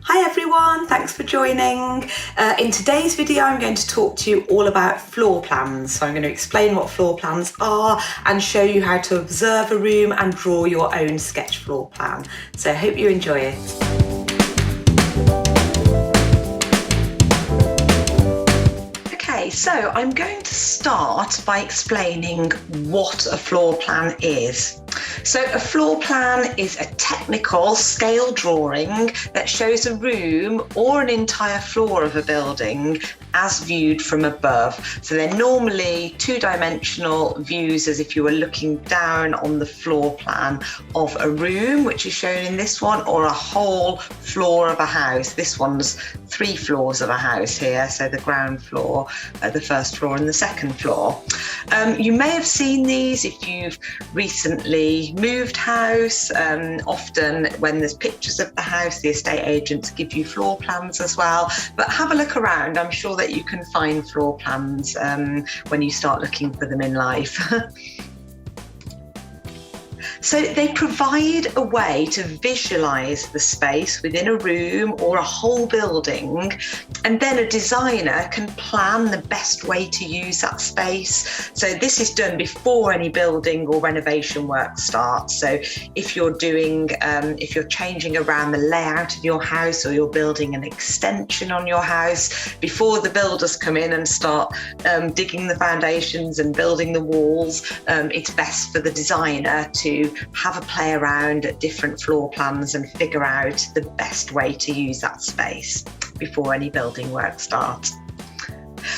Hi everyone, thanks for joining. In today's video I'm going to talk to you all about floor plans. So I'm going to explain what floor plans are and show you how to observe a room and draw your own sketch floor plan. So I hope you enjoy it. So I'm going to start by explaining what a floor plan is. So a floor plan is a technical scale drawing that shows a room or an entire floor of a building as viewed from above. So they're normally two-dimensional views, as if you were looking down on the floor plan of a room, which is shown in this one, or a whole floor of a house. This one's 3 floors of a house here, so the ground floor, the first floor and the second floor. You may have seen these if you've recently moved house. Often when there's pictures of the house, the estate agents give you floor plans as well. But have a look around. I'm sure that you can find floor plans when you start looking for them in life. So they provide a way to visualise the space within a room or a whole building, and then a designer can plan the best way to use that space. So this is done before any building or renovation work starts. So if you're changing around the layout of your house, or you're building an extension on your house, before the builders come in and start digging the foundations and building the walls, it's best for the designer to have a play around at different floor plans and figure out the best way to use that space before any building work starts.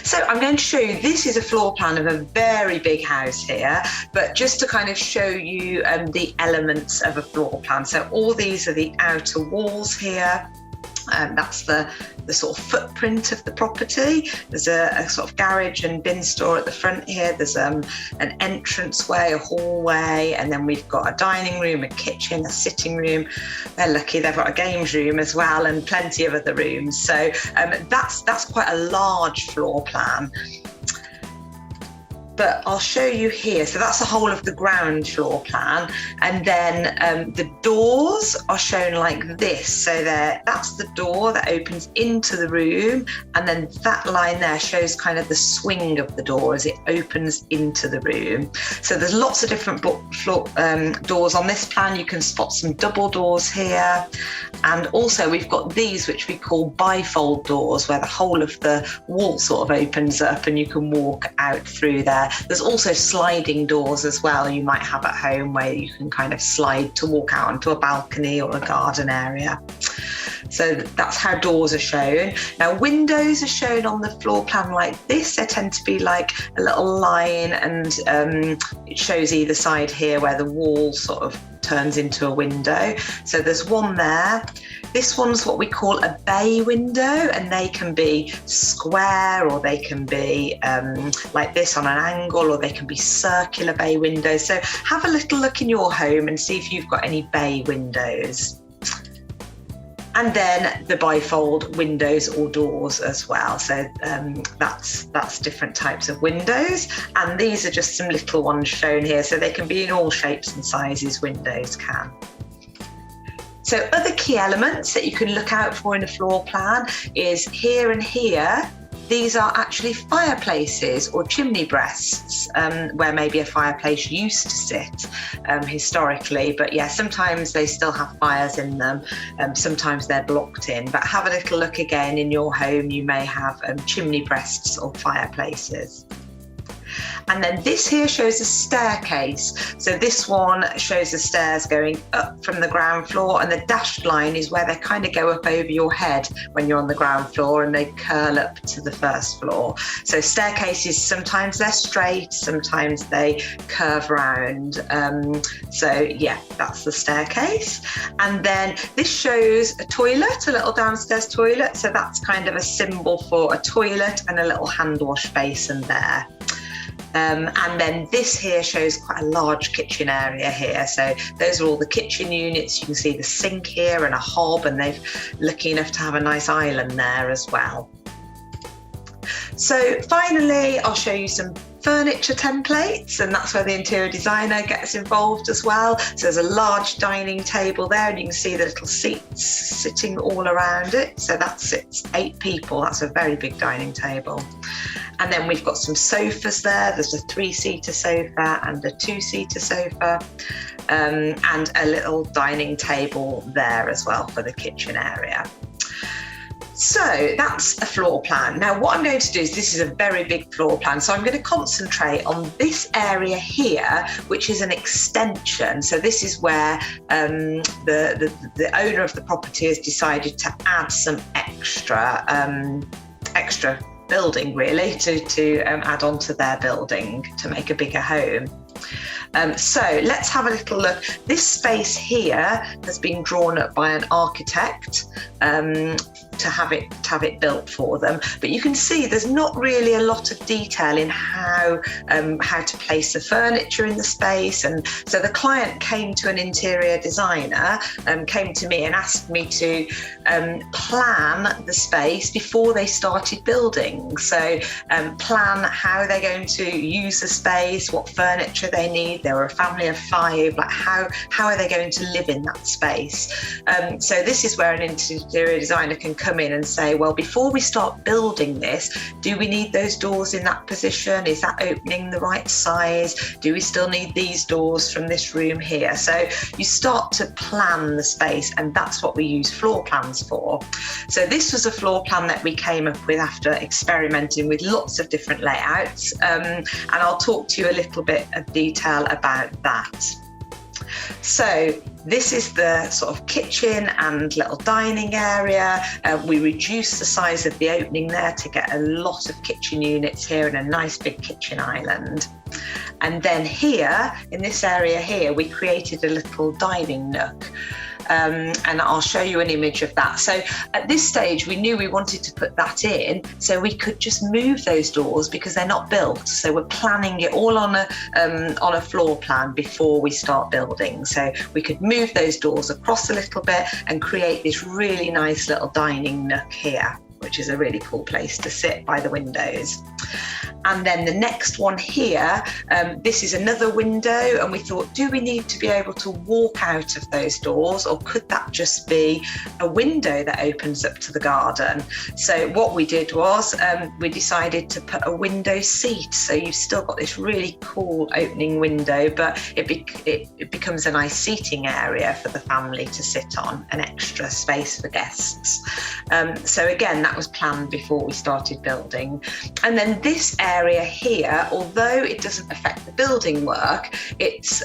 So I'm going to show you, this is a floor plan of a very big house here, but just to kind of show you the elements of a floor plan. So all these are the outer walls here. That's the sort of footprint of the property. There's a sort of garage and bin store at the front here. There's an entranceway, a hallway, and then we've got a dining room, a kitchen, a sitting room. They're lucky they've got a games room as well, and plenty of other rooms. So that's quite a large floor plan. But I'll show you here. So that's the whole of the ground floor plan. And then the doors are shown like this. So that's the door that opens into the room. And then that line there shows kind of the swing of the door as it opens into the room. So there's lots of different doors on this plan. You can spot some double doors here. And also we've got these, which we call bifold doors, where the whole of the wall sort of opens up and you can walk out through there. There's also sliding doors as well you might have at home, where you can kind of slide to walk out onto a balcony or a garden area. So that's how doors are shown. Now windows are shown on the floor plan like this. They tend to be like a little line, and it shows either side here where the wall sort of turns into a window. So there's one there. This one's what we call a bay window, and they can be square, or they can be like this on an angle, or they can be circular bay windows. So have a little look in your home and see if you've got any bay windows. And then the bifold windows or doors as well. So that's different types of windows. And these are just some little ones shown here. So they can be in all shapes and sizes, windows can. So other key elements that you can look out for in a floor plan is here and here. These are actually fireplaces or chimney breasts, where maybe a fireplace used to sit historically. But yeah, sometimes they still have fires in them. Sometimes they're blocked in. But have a little look again in your home. You may have chimney breasts or fireplaces. And then this here shows a staircase. So this one shows the stairs going up from the ground floor, and the dashed line is where they kind of go up over your head when you're on the ground floor, and they curl up to the first floor. So staircases, sometimes they're straight, sometimes they curve round. So yeah, that's the staircase. And then this shows a toilet, a little downstairs toilet. So that's kind of a symbol for a toilet and a little hand wash basin there. And then this here shows quite a large kitchen area here. So those are all the kitchen units. You can see the sink here and a hob, and they're lucky enough to have a nice island there as well. So finally, I'll show you some furniture templates, and that's where the interior designer gets involved as well. So there's a large dining table there, and you can see the little seats sitting all around it. So that sits 8 people. That's a very big dining table. And then we've got some sofas there. There's a 3-seater sofa and a 2-seater sofa, and a little dining table there as well for the kitchen area. So that's a floor plan. Now what I'm going to do is, this is a very big floor plan, so I'm going to concentrate on this area here, which is an extension. So this is where the owner of the property has decided to add some extra building really to add on to their building to make a bigger home. So let's have a little look. This space here has been drawn up by an architect to have it built for them, but you can see there's not really a lot of detail in how to place the furniture in the space. And so the client came to an interior designer, came to me and asked me to plan the space before they started building. So plan how they're going to use the space, what furniture they need. There were a family of 5, like how are they going to live in that space? So this is where an interior designer can come in and say, well, before we start building this, do we need those doors in that position? Is that opening the right size? Do we still need these doors from this room here? So you start to plan the space, and that's what we use floor plans for. So this was a floor plan that we came up with after experimenting with lots of different layouts, and I'll talk to you a little bit of detail about that. So this is the sort of kitchen and little dining area. We reduced the size of the opening there to get a lot of kitchen units here and a nice big kitchen island. And then here, in this area here, we created a little dining nook. And I'll show you an image of that. So at this stage, we knew we wanted to put that in, so we could just move those doors because they're not built. So we're planning it all on a floor plan before we start building. So we could move those doors across a little bit and create this really nice little dining nook here, which is a really cool place to sit by the windows. And then the next one here, this is another window, and we thought, do we need to be able to walk out of those doors, or could that just be a window that opens up to the garden? So what we did was we decided to put a window seat. So you've still got this really cool opening window, but it becomes a nice seating area for the family to sit on, an extra space for guests. So again, that was planned before we started building. And then this area here, although it doesn't affect the building work, it's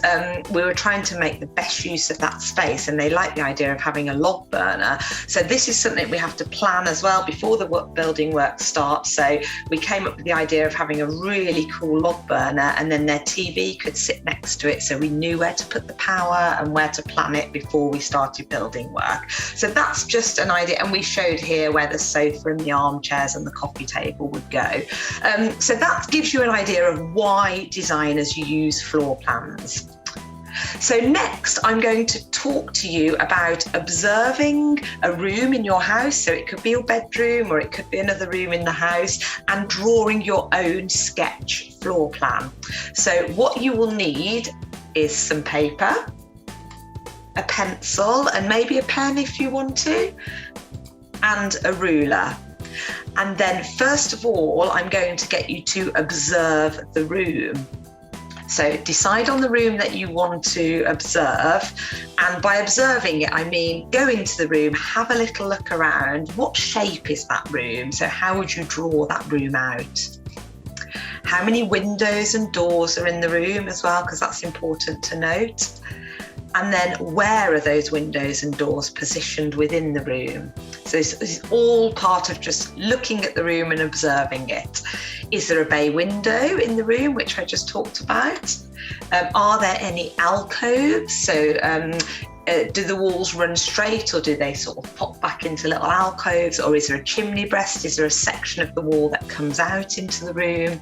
we were trying to make the best use of that space, and they like the idea of having a log burner. So this is something we have to plan as well before the building work starts. So we came up with the idea of having a really cool log burner, and then their TV could sit next to it, so we knew where to put the power and where to plan it before we started building work. So that's just an idea, and we showed here where the sofa and the armchairs and the coffee table would go. So that gives you an idea of why designers use floor plans. So next, I'm going to talk to you about observing a room in your house. So it could be your bedroom, or it could be another room in the house, and drawing your own sketch floor plan. So what you will need is some paper, a pencil, and maybe a pen if you want to, and a ruler. And then first of all, I'm going to get you to observe the room. So decide on the room that you want to observe. And by observing it, I mean go into the room, have a little look around. What shape is that room? So how would you draw that room out? How many windows and doors are in the room as well, because that's important to note. And then where are those windows and doors positioned within the room? So this is all part of just looking at the room and observing it. Is there a bay window in the room, which I just talked about? Are there any alcoves? So do the walls run straight, or do they sort of pop back into little alcoves? Or is there a chimney breast? Is there a section of the wall that comes out into the room?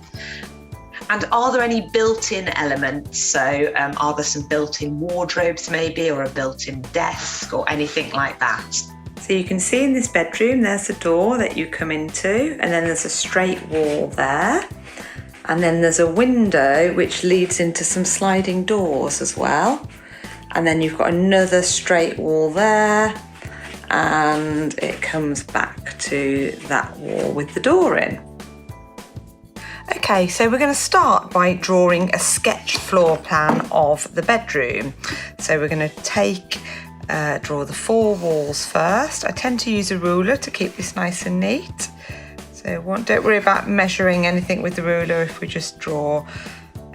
And are there any built-in elements? So are there some built-in wardrobes maybe, or a built-in desk, or anything like that? So you can see in this bedroom, there's a door that you come into, and then there's a straight wall there. And then there's a window which leads into some sliding doors as well. And then you've got another straight wall there, and it comes back to that wall with the door in. Okay, so we're going to start by drawing a sketch floor plan of the bedroom. So we're going to draw the 4 walls first. I tend to use a ruler to keep this nice and neat. So don't worry about measuring anything with the ruler if we just draw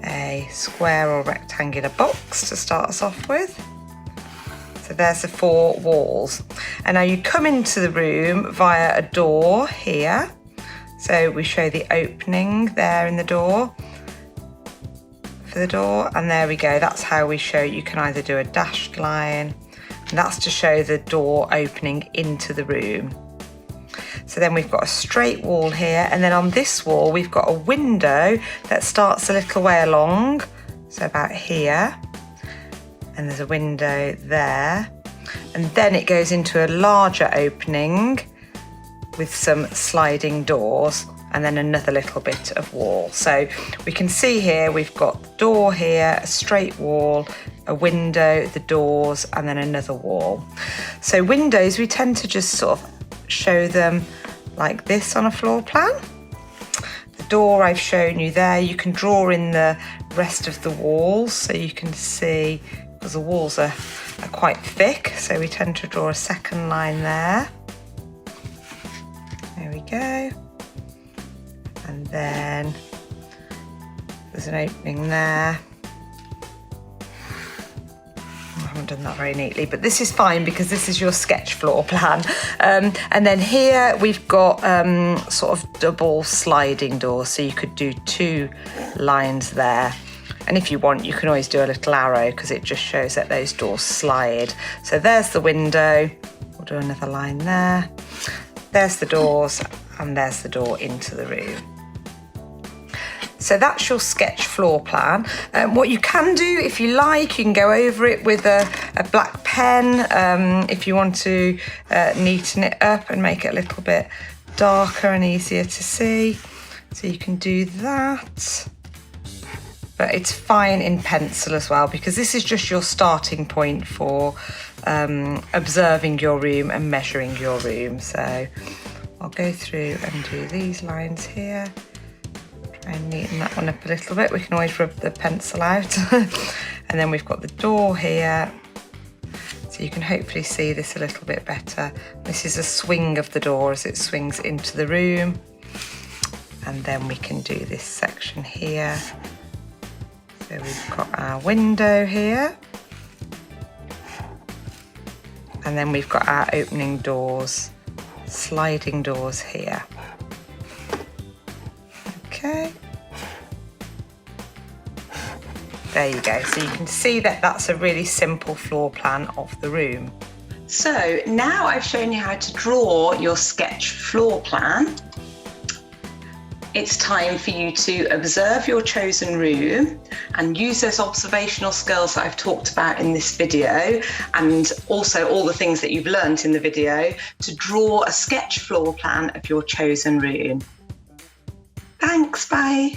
a square or rectangular box to start us off with. So there's the 4 walls. And now you come into the room via a door here. So we show the opening there in the door for the door, and there we go. That's how we show. You can either do a dashed line, and that's to show the door opening into the room. So then we've got a straight wall here, and then on this wall we've got a window that starts a little way along, so about here, and there's a window there, and then it goes into a larger opening with some sliding doors, and then another little bit of wall. So we can see here we've got the door here, a straight wall, a window, the doors, and then another wall. So windows, we tend to just sort of show them like this on a floor plan. The door I've shown you there, you can draw in the rest of the walls so you can see, because the walls are quite thick, so we tend to draw a second line there. There we go. And then there's an opening there. I haven't done that very neatly, but this is fine because this is your sketch floor plan. And then here we've got sort of double sliding doors, so you could do 2 lines there. And if you want, you can always do a little arrow because it just shows that those doors slide. So there's the window. We'll do another line there. There's the doors, and there's the door into the room. So that's your sketch floor plan. What you can do, if you like, you can go over it with a black pen if you want to neaten it up and make it a little bit darker and easier to see. So you can do that. But it's fine in pencil as well, because this is just your starting point for observing your room and measuring your room. So I'll go through and do these lines here. Try and neaten that one up a little bit. We can always rub the pencil out. And then we've got the door here. So you can hopefully see this a little bit better. This is a swing of the door as it swings into the room. And then we can do this section here. So we've got our window here, and then we've got our opening doors, sliding doors here. Okay. There you go. So you can see that that's a really simple floor plan of the room. So now I've shown you how to draw your sketch floor plan. It's time for you to observe your chosen room and use those observational skills that I've talked about in this video, and also all the things that you've learned in the video, to draw a sketch floor plan of your chosen room. Thanks, bye.